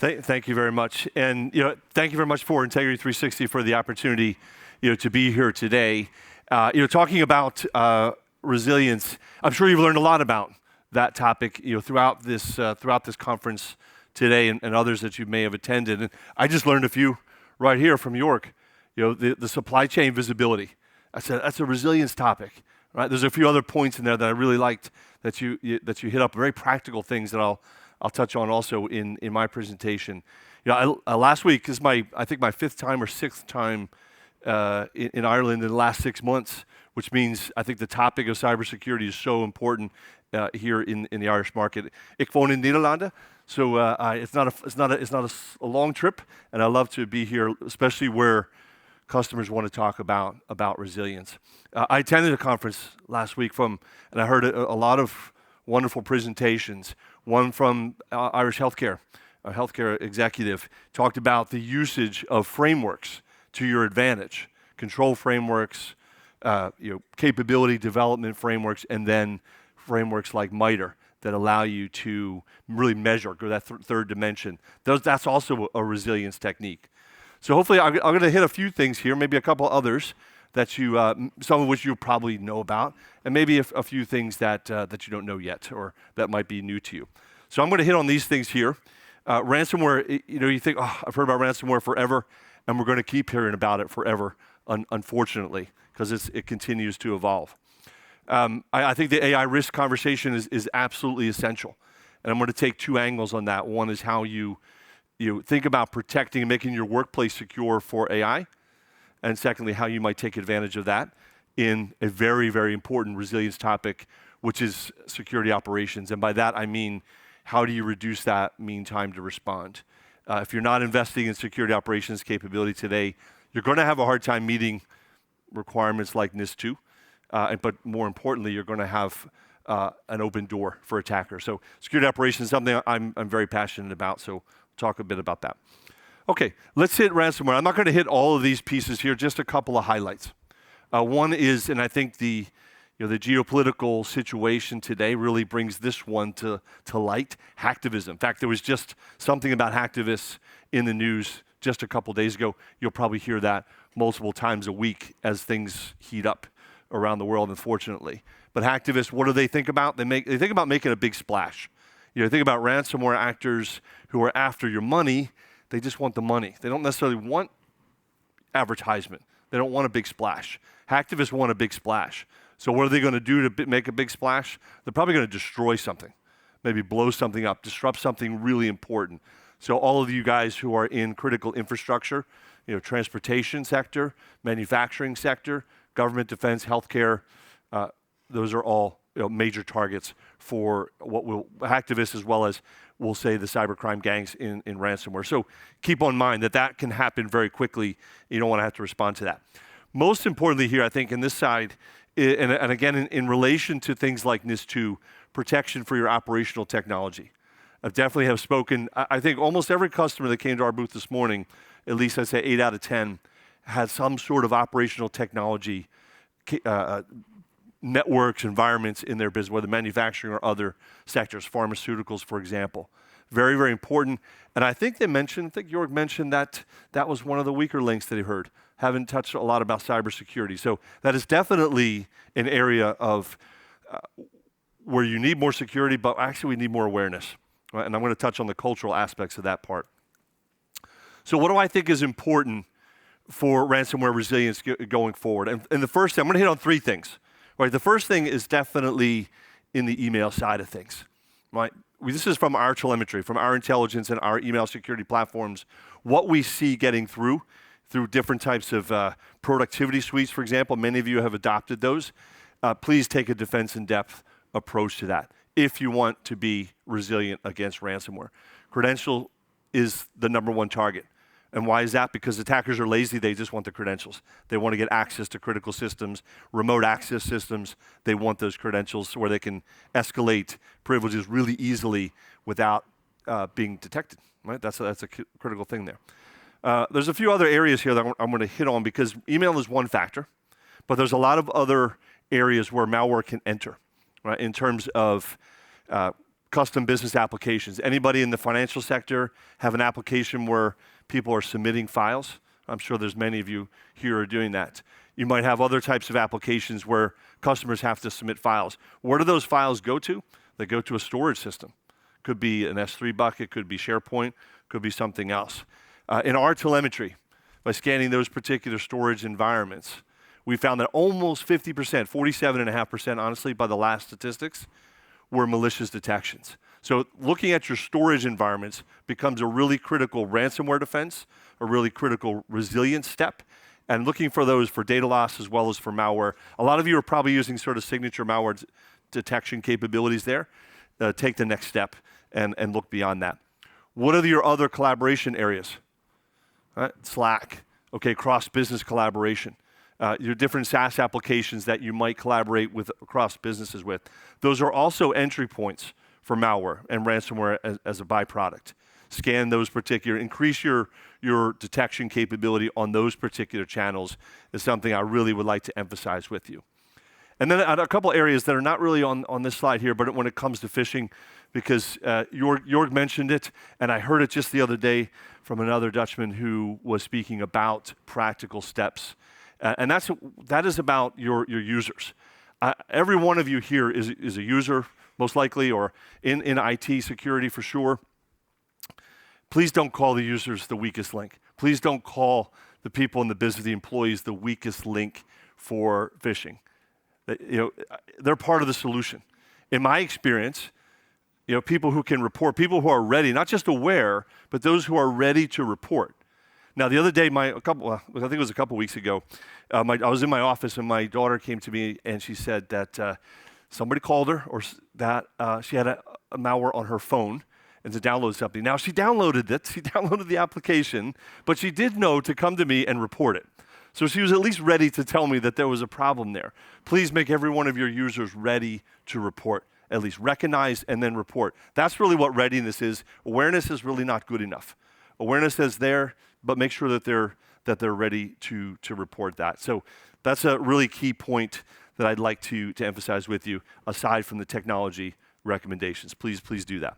Thank you very much. And thank you very much for Integrity 360 for the opportunity to be here today. Talking about resilience, I'm sure you've learned a lot about that topic throughout this conference today and others that you may have attended. And I just learned a few right here from York. The supply chain visibility. That's a resilience topic. Right? There's a few other points in there that I really liked that you hit up, very practical things that I'll touch on also in my presentation. Last week is I think my fifth time or sixth time in Ireland in the last 6 months, which means I think the topic of cybersecurity is so important here in the Irish market. Ik woon in Nederlanden, so it's not a long trip, and I love to be here, especially where customers want to talk about resilience. I attended a conference last week and I heard a lot of wonderful presentations. One from Irish Healthcare, a healthcare executive, talked about the usage of frameworks to your advantage, control frameworks, capability development frameworks, and then frameworks like MITRE that allow you to really measure, go that third dimension. That's also a resilience technique. So hopefully I'm going to hit a few things here, maybe a couple others that some of which you probably know about, and maybe a few things that you don't know yet or that might be new to you. So I'm going to hit on these things here. Ransomware, you think, I've heard about ransomware forever, and we're going to keep hearing about it forever, unfortunately, because it continues to evolve. I think the AI risk conversation is absolutely essential, and I'm going to take two angles on that. One is how you think about protecting and making your workplace secure for AI, and secondly, how you might take advantage of that in a very, very important resilience topic, which is security operations. And by that, I mean, how do you reduce that mean time to respond? If you're not investing in security operations capability today, you're going to have a hard time meeting requirements like NIS2, but more importantly, you're going to have an open door for attackers. So security operations is something I'm very passionate about, so we'll talk a bit about that. Okay, let's hit ransomware. I'm not going to hit all of these pieces here, just a couple of highlights. One is, and I think the geopolitical situation today really brings this one to light, hacktivism. In fact, there was just something about hacktivists in the news just a couple days ago. You'll probably hear that multiple times a week as things heat up around the world, unfortunately. But hacktivists, what do they think about? They think about making a big splash. Think about ransomware actors who are after your money. They just want the money. They don't necessarily want advertisement. They don't want a big splash. Hacktivists want a big splash. So what are they going to do to make a big splash? They're probably going to destroy something, maybe blow something up, disrupt something really important. So all of you guys who are in critical infrastructure, transportation sector, manufacturing sector, government, defense, healthcare, those are all major targets for hacktivists, as well as we'll say the cybercrime gangs in ransomware. So keep on mind that can happen very quickly. You don't want to have to respond to that. Most importantly here, I think, in this side, and again, in relation to things like NIS2, protection for your operational technology. I definitely have spoken, I think almost every customer that came to our booth this morning, at least I'd say 8 out of 10, had some sort of operational technology networks, environments in their business, whether manufacturing or other sectors, pharmaceuticals, for example. Very, very important. And I think Jorg mentioned that was one of the weaker links that he heard. Haven't touched a lot about cybersecurity. So that is definitely an area of where you need more security, but actually we need more awareness. Right? And I'm going to touch on the cultural aspects of that part. So what do I think is important for ransomware resilience going forward? And the first thing, I'm going to hit on three things. Right, the first thing is definitely in the email side of things. Right? This is from our telemetry, from our intelligence and our email security platforms, what we see getting through different types of productivity suites, for example. Many of you have adopted those. Please take a defense in depth approach to that if you want to be resilient against ransomware. Credential is the number one target. And why is that? Because attackers are lazy. They just want the credentials. They want to get access to critical systems, remote access systems. They want those credentials where they can escalate privileges really easily without being detected. Right? That's a critical thing there. There's a few other areas here that I'm going to hit on because email is one factor, but there's a lot of other areas where malware can enter, right? In terms of custom business applications. Anybody in the financial sector have an application where people are submitting files? I'm sure there's many of you here are doing that. You might have other types of applications where customers have to submit files. Where do those files go to? They go to a storage system. Could be an S3 bucket, could be SharePoint, could be something else. In our telemetry, by scanning those particular storage environments, we found that almost 50%, 47.5%, honestly, by the last statistics, were malicious detections. So looking at your storage environments becomes a really critical ransomware defense, a really critical resilience step, and looking for those for data loss as well as for malware. A lot of you are probably using sort of signature malware detection capabilities there. Take the next step and look beyond that. What are your other collaboration areas? Slack, okay, cross-business collaboration. Your different SaaS applications that you might collaborate with across businesses with. Those are also entry points for malware and ransomware as a byproduct. Scan those particular, increase your detection capability on those particular channels is something I really would like to emphasize with you. And then a couple areas that are not really on this slide here, but when it comes to phishing, because Jorg mentioned it, and I heard it just the other day from another Dutchman who was speaking about practical steps. And that is about your users. Every one of you here is a user, most likely, or in IT security for sure. Please don't call the users the weakest link. Please don't call the people in the business, the employees, the weakest link for phishing. They're part of the solution. In my experience, people who can report, people who are ready, not just aware, but those who are ready to report. Now, the other day, I think it was a couple weeks ago, I was in my office and my daughter came to me and she said that somebody called her or that she had a malware on her phone and to download something. Now, she downloaded the application, but she did know to come to me and report it. So she was at least ready to tell me that there was a problem there. Please make every one of your users ready to report, at least recognize and then report. That's really what readiness is. Awareness is really not good enough. Awareness is there, but make sure that they're ready to report that. So that's a really key point that I'd like to emphasize with you, aside from the technology recommendations. Please do that.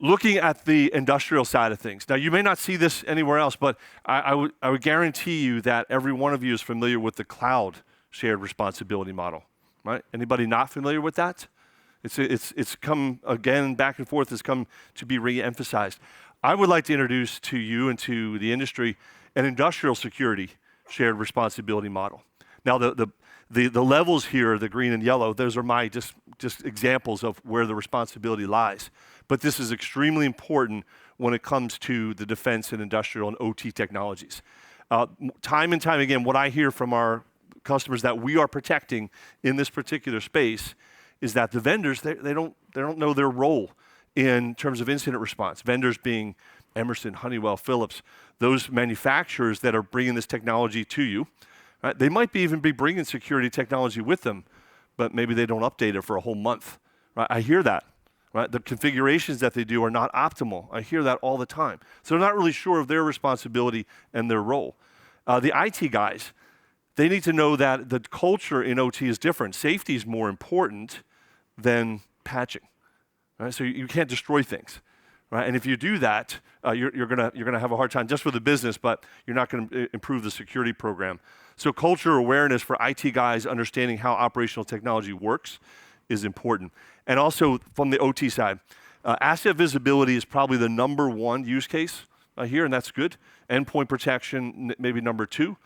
Looking at the industrial side of things. Now, you may not see this anywhere else, but I would guarantee you that every one of you is familiar with the cloud shared responsibility model, right? Anybody not familiar with that? It's come again, back and forth, has come to be re-emphasized. I would like to introduce to you and to the industry an industrial security shared responsibility model. Now, the levels here, the green and yellow, those are my just examples of where the responsibility lies. But this is extremely important when it comes to the defense and industrial and OT technologies. Time and time again, what I hear from our customers that we are protecting in this particular space is that the vendors, they don't know their role in terms of incident response. Vendors being Emerson, Honeywell, Philips, those manufacturers that are bringing this technology to you. Right? They might even be bringing security technology with them, but maybe they don't update it for a whole month. Right? I hear that. Right? The configurations that they do are not optimal. I hear that all the time. So they're not really sure of their responsibility and their role. The IT guys, they need to know that the culture in OT is different. Safety is more important than patching. Right? So you can't destroy things. Right? And if you do that, you're gonna have a hard time just with the business, but you're not going to improve the security program. So culture awareness for IT guys understanding how operational technology works is important. And also from the OT side, asset visibility is probably the number one use case here, and that's good. Endpoint protection, maybe number two.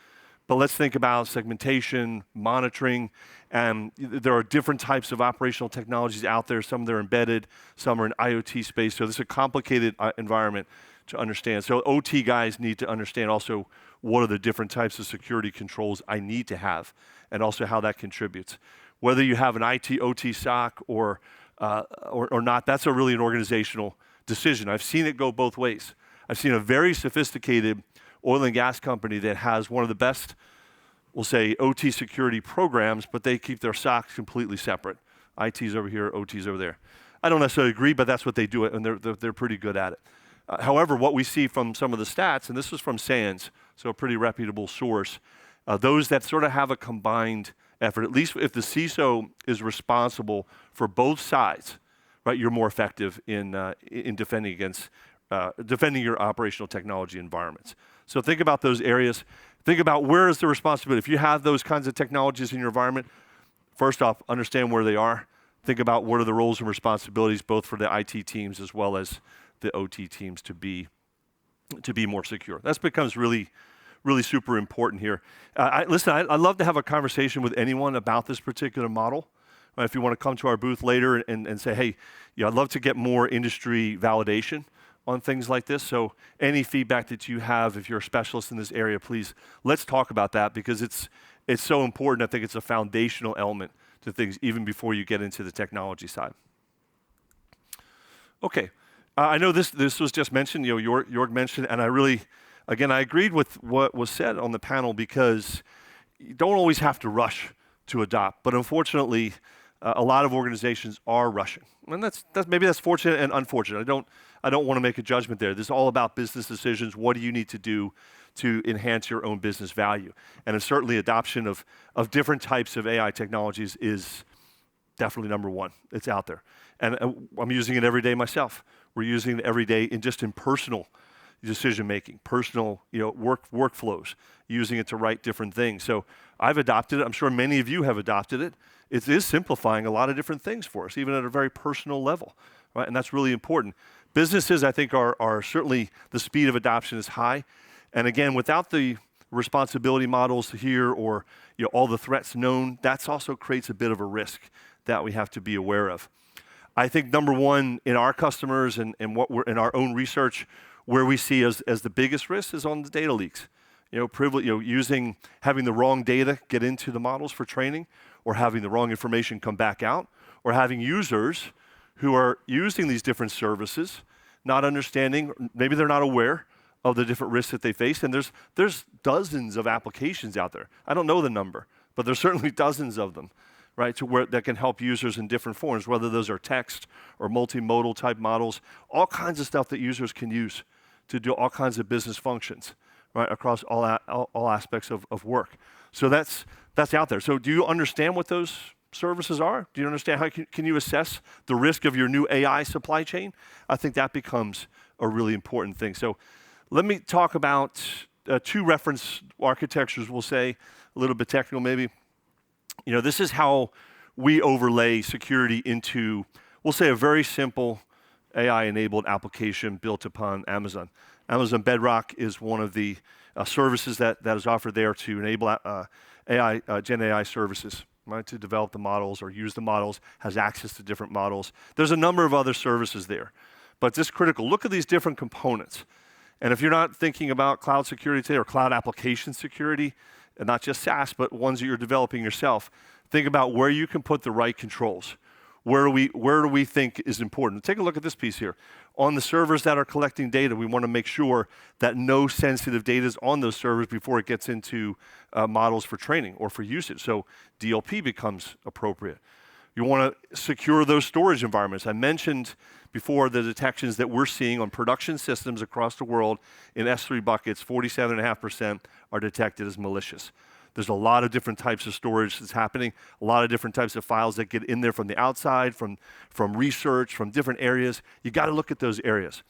But let's think about segmentation, monitoring, and there are different types of operational technologies out there. Some that are embedded, some are in IoT space. So this is a complicated environment to understand. So OT guys need to understand also what are the different types of security controls I need to have, and also how that contributes. Whether you have an IT, OT SOC or not, that's really an organizational decision. I've seen it go both ways. I've seen a very sophisticated oil and gas company that has one of the best, we'll say, OT security programs, but they keep their SOCs completely separate. IT's over here, OT's over there. I don't necessarily agree, but that's what they do, and they're pretty good at it. However, what we see from some of the stats, and this is from SANS, so a pretty reputable source, those that sort of have a combined effort, at least if the CISO is responsible for both sides, right, you're more effective in defending against defending your operational technology environments. So think about those areas. Think about where is the responsibility. If you have those kinds of technologies in your environment, first off, understand where they are. Think about what are the roles and responsibilities both for the IT teams as well as the OT teams to be more secure. That becomes really super important here. Listen, I'd love to have a conversation with anyone about this particular model. If you want to come to our booth later and say, hey, I'd love to get more industry validation on things like this. So any feedback that you have, if you're a specialist in this area, please, let's talk about that because it's so important. I think it's a foundational element to things even before you get into the technology side. Okay, I know this was just mentioned, Jorg mentioned, and I agreed with what was said on the panel because you don't always have to rush to adopt, but unfortunately, a lot of organizations are rushing. And maybe that's fortunate and unfortunate. I don't want to make a judgment there. This is all about business decisions. What do you need to do to enhance your own business value? And certainly adoption of different types of AI technologies is definitely number one. It's out there. And I'm using it every day myself. We're using it every day in personal decision making, personal workflows, using it to write different things. So I've adopted it. I'm sure many of you have adopted it. It is simplifying a lot of different things for us, even at a very personal level, right? And that's really important. Businesses, I think, are certainly the speed of adoption is high. And again, without the responsibility models here or all the threats known, that also creates a bit of a risk that we have to be aware of. I think number one in our customers and what we're in our own research, where we see as the biggest risk is on the data leaks. Having the wrong data get into the models for training, or having the wrong information come back out, or having users who are using these different services, not understanding, maybe they're not aware of the different risks that they face. And there's dozens of applications out there. I don't know the number, but there's certainly dozens of them, right, that can help users in different forms, whether those are text or multimodal type models, all kinds of stuff that users can use to do all kinds of business functions, right, across all aspects of work. So that's out there. So do you understand what those services are? Do you understand how can you assess the risk of your new AI supply chain? I think that becomes a really important thing. So let me talk about two reference architectures, we'll say, a little bit technical maybe. This is how we overlay security into, we'll say, a very simple AI-enabled application built upon Amazon. Amazon Bedrock is one of the services that is offered there to enable Gen AI services, right, to develop the models or use the models, has access to different models. There's a number of other services there, but it's just critical. Look at these different components. And if you're not thinking about cloud security today or cloud application security, and not just SaaS, but ones that you're developing yourself, think about where you can put the right controls. Where do we think is important? Take a look at this piece here. On the servers that are collecting data, we want to make sure that no sensitive data is on those servers before it gets into models for training or for usage. So DLP becomes appropriate. You want to secure those storage environments. I mentioned before the detections that we're seeing on production systems across the world in S3 buckets, 47.5% are detected as malicious. There's a lot of different types of storage that's happening, a lot of different types of files that get in there from the outside, from research, from different areas. You got to look at those areas.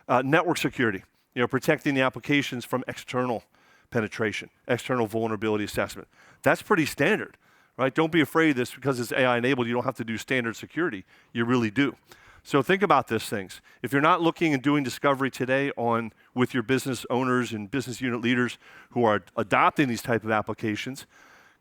Network security, protecting the applications from external penetration, external vulnerability assessment. That's pretty standard, right? Don't be afraid of this because it's AI enabled. You don't have to do standard security. You really do. So think about these things. If you're not looking and doing discovery today with your business owners and business unit leaders who are adopting these type of applications,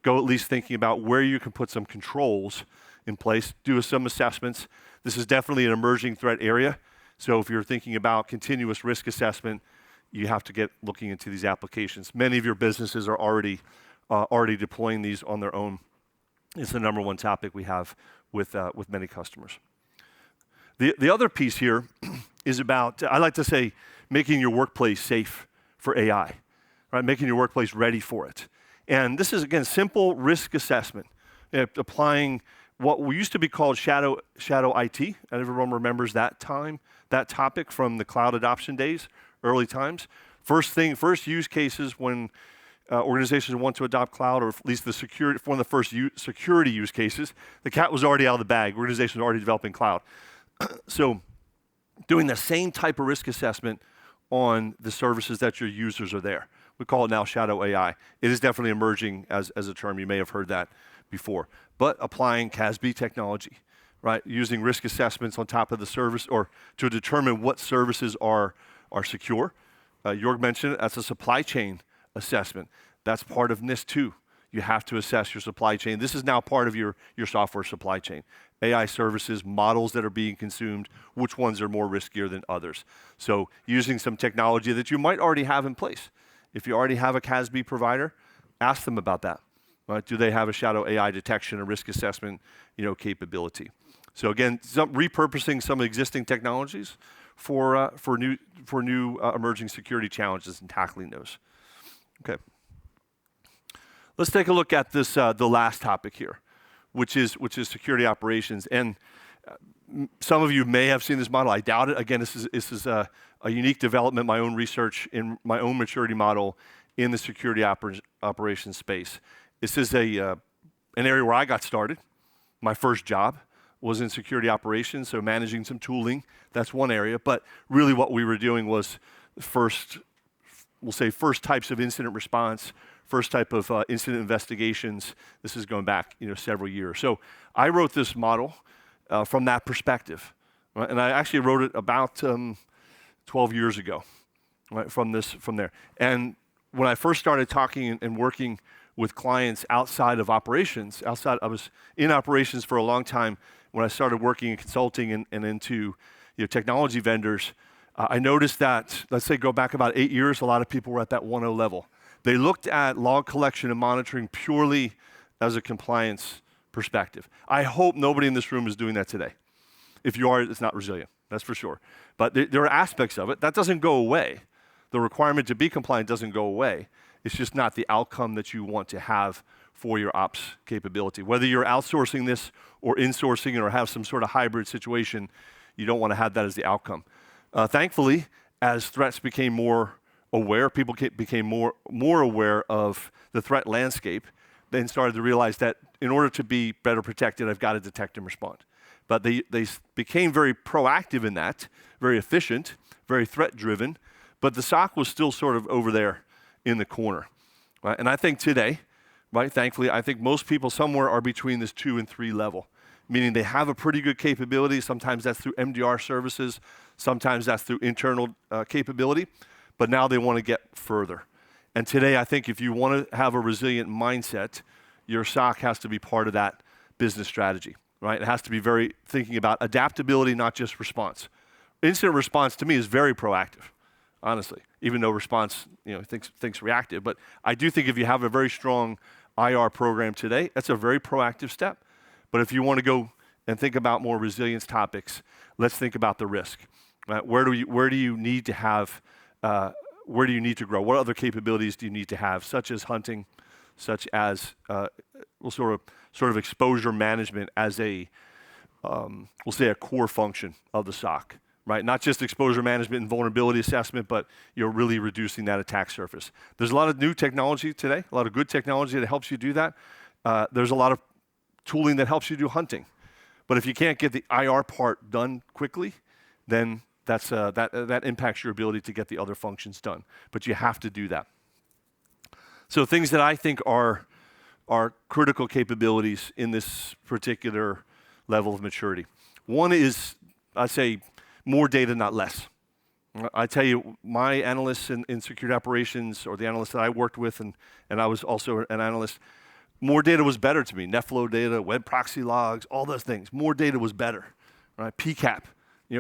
go at least thinking about where you can put some controls in place, do some assessments. This is definitely an emerging threat area. So if you're thinking about continuous risk assessment, you have to get looking into these applications. Many of your businesses are already deploying these on their own. It's the number one topic we have with many customers. The other piece here is about, I like to say, making your workplace safe for AI, right? Making your workplace ready for it. And this is, again, simple risk assessment, applying what we used to be called shadow IT. And everyone remembers that topic from the cloud adoption days, early times. First use cases when organizations want to adopt cloud, or at least one of the first security use cases, the cat was already out of the bag. Organizations were already developing cloud. So doing the same type of risk assessment on the services that your users are there. We call it now shadow AI. It is definitely emerging as a term. You may have heard that before. But applying CASB technology, right? Using risk assessments on top of the service or to determine what services are secure. Jorg mentioned it, that's a supply chain assessment. That's part of NIST 2. You have to assess your supply chain. This is now part of your software supply chain. AI services, models that are being consumed, which ones are more riskier than others. So using some technology that you might already have in place. If you already have a CASB provider, ask them about that. Right? Do they have a shadow AI detection and risk assessment capability? So again, repurposing some existing technologies for new emerging security challenges and tackling those. Okay. Let's take a look at this the last topic here, which is security operations. And some of you may have seen this model. I doubt it. Again, this is a unique development, my own research in my own maturity model in the security operations space. This is an area where I got started. My first job was in security operations, so managing some tooling. That's one area. But really, what we were doing was first types of incident response. First type of incident investigations. This is going back, several years. So I wrote this model from that perspective, right? And I actually wrote it about 12 years ago, right? From there. And when I first started talking and working with clients outside of operations, I was in operations for a long time. When I started working in consulting and into technology vendors, I noticed that, let's say go back about 8 years, a lot of people were at that 1.0 level. They looked at log collection and monitoring purely as a compliance perspective. I hope nobody in this room is doing that today. If you are, it's not resilient, that's for sure. But there are aspects of it. That doesn't go away. The requirement to be compliant doesn't go away. It's just not the outcome that you want to have for your ops capability. Whether you're outsourcing this or insourcing it or have some sort of hybrid situation, you don't want to have that as the outcome. Thankfully, as threats became more aware, people became more aware of the threat landscape, then started to realize that in order to be better protected, I've got to detect and respond. But they became very proactive in that, very efficient, very threat-driven, but the SOC was still sort of over there in the corner. Right? And I think today, right, thankfully, I think most people somewhere are between this 2 and 3 level, meaning they have a pretty good capability. Sometimes that's through MDR services, sometimes that's through internal capability. But now they want to get further. And today, I think if you want to have a resilient mindset, your SOC has to be part of that business strategy, right? It has to be very thinking about adaptability, not just response. Incident response to me is very proactive, honestly, even though response, thinks reactive. But I do think if you have a very strong IR program today, that's a very proactive step. But if you want to go and think about more resilience topics, let's think about the risk. Right? Where do you need to have where do you need to grow? What other capabilities do you need to have, such as hunting, such as sort of exposure management as a we'll say a core function of the SOC, right? Not just exposure management and vulnerability assessment, but you're really reducing that attack surface. There's a lot of new technology today, a lot of good technology that helps you do that. There's a lot of tooling that helps you do hunting, but if you can't get the IR part done quickly, then that impacts your ability to get the other functions done. But you have to do that. So things that I think are critical capabilities in this particular level of maturity. One is, I'd say, more data, not less. I tell you, my analysts in security operations, or the analysts that I worked with, and I was also an analyst, more data was better to me. NetFlow data, web proxy logs, all those things. More data was better. Right? PCAP.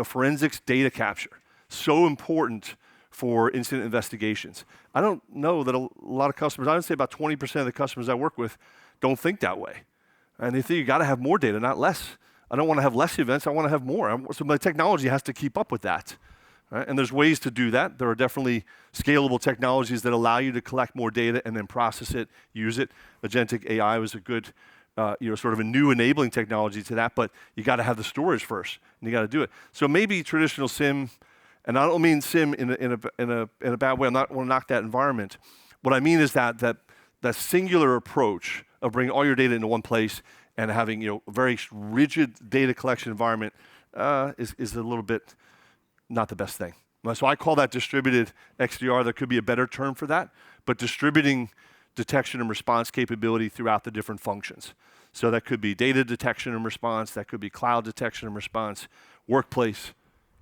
Forensics data capture, so important for incident investigations. I don't know that a lot of customers, I would say about 20% of the customers I work with don't think that way. And they think you got to have more data, not less. I don't want to have less events, I want to have more. So my technology has to keep up with that. Right? And there's ways to do that. There are definitely scalable technologies that allow you to collect more data and then process it, use it. Agentic AI was a good sort of a new enabling technology to that, but you got to have the storage first, and you got to do it. So maybe traditional SIEM, and I don't mean SIEM in a bad way. I'm not want to knock that environment. What I mean is that singular approach of bringing all your data into one place and having a very rigid data collection environment is a little bit not the best thing. So I call that distributed XDR. There could be a better term for that, but distributing detection and response capability throughout the different functions. So that could be data detection and response, that could be cloud detection and response, workplace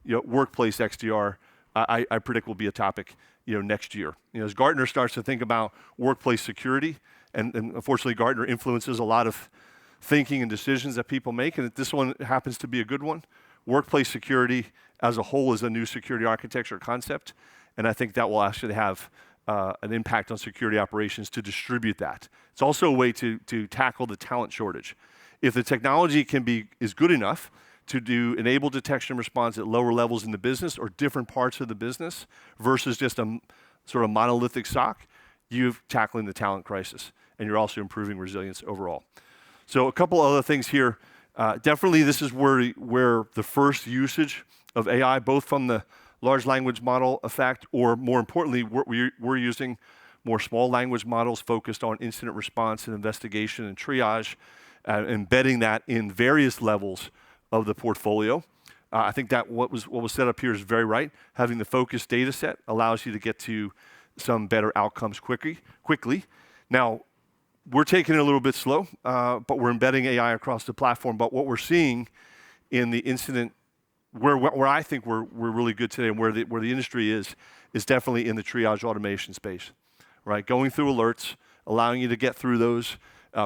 XDR, I predict will be a topic, next year. As Gartner starts to think about workplace security, and unfortunately Gartner influences a lot of thinking and decisions that people make, and this one happens to be a good one. Workplace security as a whole is a new security architecture concept, and I think that will actually have an impact on security operations to distribute that. It's also a way to tackle the talent shortage. If the technology is good enough to enable detection and response at lower levels in the business or different parts of the business versus just a sort of monolithic SOC, you're tackling the talent crisis, and you're also improving resilience overall. So a couple other things here. Definitely this is where the first usage of AI, both from the large language model effect, or more importantly, we're using more small language models focused on incident response and investigation and triage, embedding that in various levels of the portfolio. I think that what was set up here is very right. Having the focused data set allows you to get to some better outcomes quickly. Now, we're taking it a little bit slow, but we're embedding AI across the platform. But what we're seeing in the incident, where I think we're really good today, and where the industry is definitely in the triage automation space, right? Going through alerts, allowing you to get through those,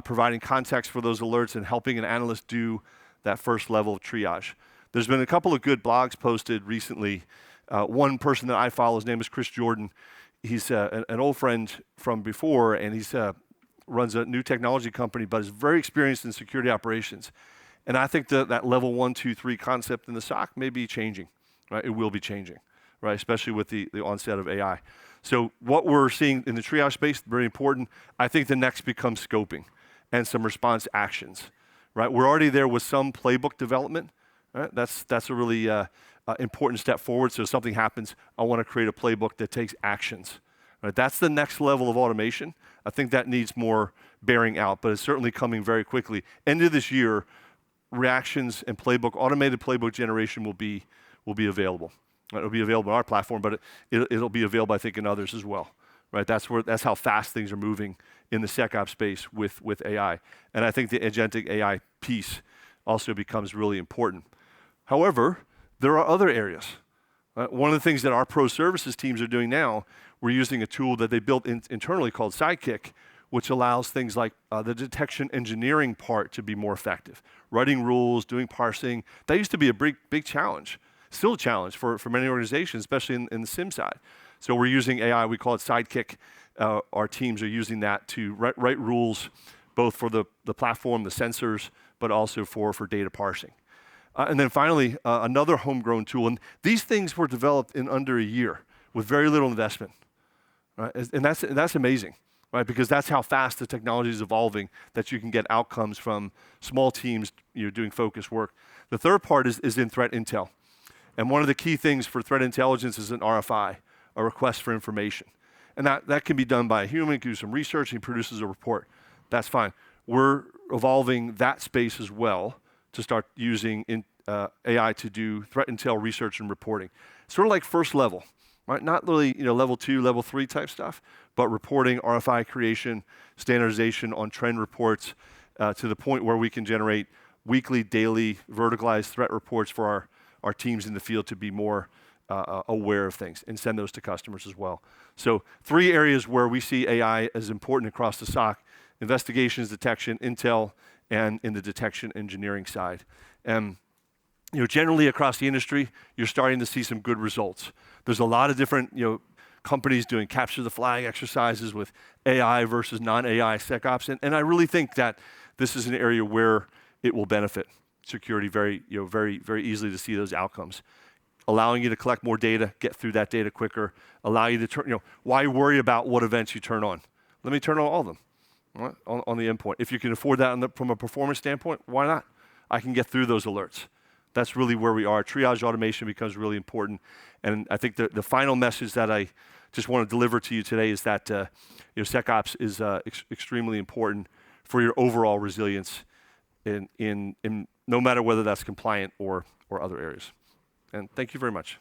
providing context for those alerts, and helping an analyst do that first level of triage. There's been a couple of good blogs posted recently. One person that I follow, his name is Chris Jordan. He's an old friend from before, and he's runs a new technology company, but is very experienced in security operations. And I think that level 1, 2, 3 concept in the SOC may be changing, right? It will be changing, right? Especially with the onset of AI. So what we're seeing in the triage space, very important. I think the next becomes scoping and some response actions, right? We're already there with some playbook development, right? That's a really important step forward. So if something happens, I want to create a playbook that takes actions. Right? That's the next level of automation. I think that needs more bearing out, but it's certainly coming very quickly. End of this year, reactions and automated playbook generation will be available. Right? It'll be available on our platform, but it'll be available, I think, in others as well. Right? That's how fast things are moving in the SecOps space with AI. And I think the agentic AI piece also becomes really important. However, there are other areas. One of the things that our pro services teams are doing now, we're using a tool that they built internally called Sidekick, which allows things like the detection engineering part to be more effective. Writing rules, doing parsing, that used to be a big challenge. Still a challenge for many organizations, especially in the SIM side. So we're using AI, we call it Sidekick. Our teams are using that to write rules, both for the platform, the sensors, but also for data parsing. And then finally, another homegrown tool, and these things were developed in under a year with very little investment, right? And that's amazing, right? Because that's how fast the technology is evolving, that you can get outcomes from small teams doing focused work. The third part is in threat intel. And one of the key things for threat intelligence is an RFI, a request for information. And that can be done by a human, can do some research, and he produces a report. That's fine. We're evolving that space as well to start using AI to do threat intel research and reporting. Sort of like first level, right? Not really level 2, level 3 type stuff, but reporting, RFI creation, standardization on trend reports to the point where we can generate weekly, daily, verticalized threat reports for our teams in the field to be more aware of things and send those to customers as well. So 3 areas where we see AI as important across the SOC: investigations, detection, intel, and in the detection engineering side. And generally across the industry, you're starting to see some good results. There's a lot of different companies doing capture the flag exercises with AI versus non-AI SecOps, and I really think that this is an area where it will benefit security very easily to see those outcomes. Allowing you to collect more data, get through that data quicker, allow you to turn, why worry about what events you turn on? Let me turn on all of them, right, on the endpoint. If you can afford that from a performance standpoint, why not? I can get through those alerts. That's really where we are. Triage automation becomes really important. And I think the final message that I just want to deliver to you today is that SecOps is extremely important for your overall resilience in no matter whether that's compliant or or other areas. And thank you very much.